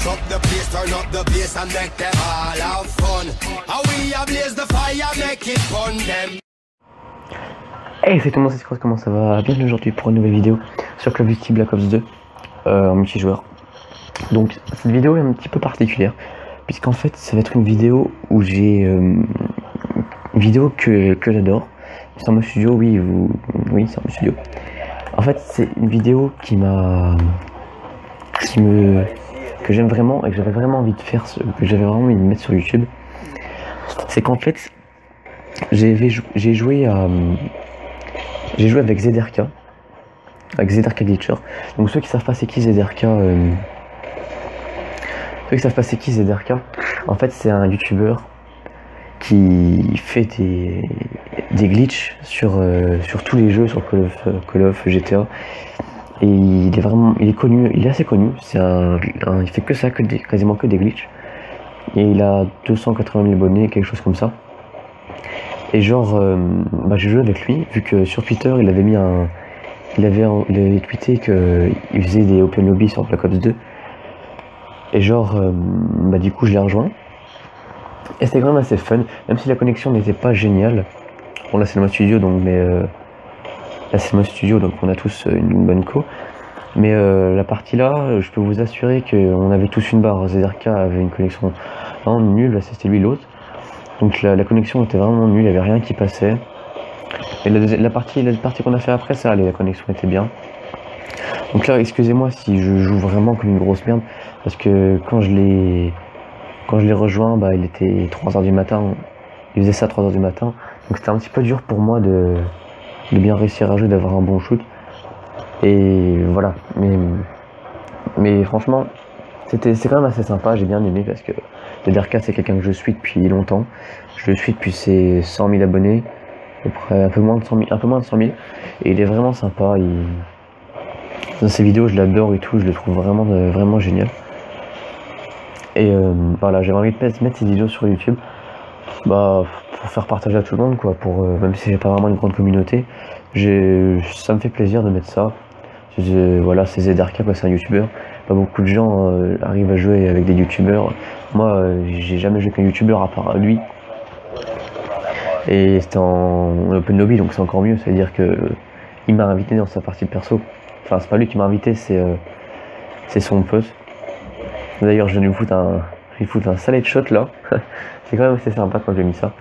mash up the place, turn up the bass and make them all have fun. How we blaze the fire, make it fun them. Hey, c'est tout le monde, c'est Cross, comment ça va? Bienvenue aujourd'hui pour une nouvelle vidéo sur Call of Duty Black Ops 2 en multijoueur. Donc cette vidéo est un petit peu particulière puisqu'en fait ça va être une vidéo où j'ai une vidéo que j'adore. C'est en mode studio, oui c'est en mode studio. En fait c'est une vidéo que j'aime vraiment et que j'avais vraiment envie de faire, que j'avais vraiment envie de mettre sur YouTube. C'est qu'en fait j'ai joué avec ZRK, Glitcher. Donc ceux qui savent pas c'est qui ZRK, en fait c'est un YouTuber qui fait des glitches sur tous les jeux, sur Call of, GTA. Et il est connu, il est assez connu. Il fait que ça, quasiment que des glitches. Et il a 280 000 abonnés, quelque chose comme ça. Et genre, j'ai joué avec lui, vu que sur Twitter, il avait tweeté qu'il faisait des open lobby sur Black Ops 2. Et genre, du coup, je l'ai rejoint. Et c'était quand même assez fun, même si la connexion n'était pas géniale. Bon, là, c'est le mode studio, donc, on a tous une bonne co. Mais la partie là, je peux vous assurer qu'on avait tous une barre. ZRK avait une connexion vraiment nulle, là, c'était lui l'autre. Donc la connexion était vraiment nulle, il n'y avait rien qui passait. Et la partie qu'on a fait après, ça allait, la connexion était bien. Donc là, excusez-moi si je joue vraiment comme une grosse merde, parce que quand je l'ai rejoint, il était 3h du matin, il faisait ça à 3h du matin. Donc c'était un petit peu dur pour moi de bien réussir à jouer, d'avoir un bon shoot. Et voilà, mais franchement, c'est quand même assez sympa, j'ai bien aimé parce que ZRK c'est quelqu'un que je suis depuis longtemps. Je le suis depuis ses 100 000 abonnés, à peu près un peu moins de 100 000, et il est vraiment sympa. Dans ses vidéos je l'adore et tout, je le trouve vraiment génial. Et voilà, j'avais envie de mettre ces vidéos sur YouTube, pour faire partager à tout le monde, quoi, même si j'ai pas vraiment une grande communauté, ça me fait plaisir de mettre ça. Voilà, c'est ZRK, c'est un YouTuber. Pas beaucoup de gens arrivent à jouer avec des YouTubeurs. Moi, j'ai jamais joué qu'un YouTuber à part lui. Et c'était en open lobby, donc c'est encore mieux. C'est-à-dire que il m'a invité dans sa partie de perso. Enfin, c'est pas lui qui m'a invité, c'est son pote. D'ailleurs, je viens de lui foutre un sale headshot là. C'est quand même assez sympa quand j'ai mis ça.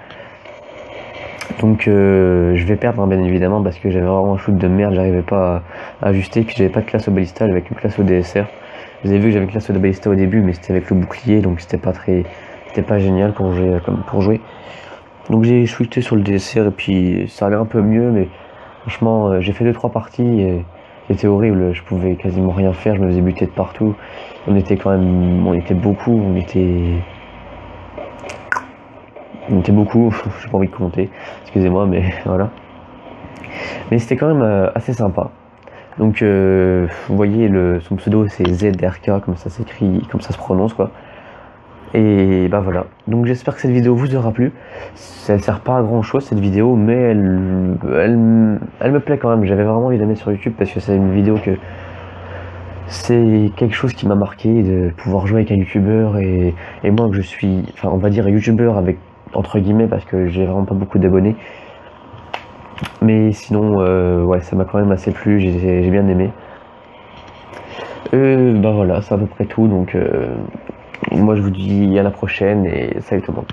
Donc je vais perdre bien évidemment parce que j'avais vraiment un shoot de merde, j'arrivais pas à ajuster, puis j'avais pas de classe au balista, j'avais une classe au DSR. Vous avez vu que j'avais une classe au balista au début, mais c'était avec le bouclier, donc c'était pas génial pour jouer. Donc j'ai shooté sur le DSR et puis ça allait un peu mieux, mais franchement j'ai fait 2-3 parties et c'était horrible, je pouvais quasiment rien faire, je me faisais buter de partout. On était beaucoup, j'ai pas envie de compter, excusez-moi, mais voilà. Mais c'était quand même assez sympa. Donc vous voyez, son pseudo c'est ZRK, comme ça s'écrit, comme ça se prononce, quoi. Et voilà. Donc j'espère que cette vidéo vous aura plu. Elle sert pas à grand chose cette vidéo, mais elle me plaît quand même. J'avais vraiment envie de la mettre sur YouTube parce que c'est une vidéo c'est quelque chose qui m'a marqué, de pouvoir jouer avec un YouTuber et moi que je suis, on va dire YouTuber avec entre guillemets parce que j'ai vraiment pas beaucoup d'abonnés, mais sinon ouais, ça m'a quand même assez plu, j'ai bien aimé. Voilà, c'est à peu près tout, donc moi je vous dis à la prochaine et salut tout le monde.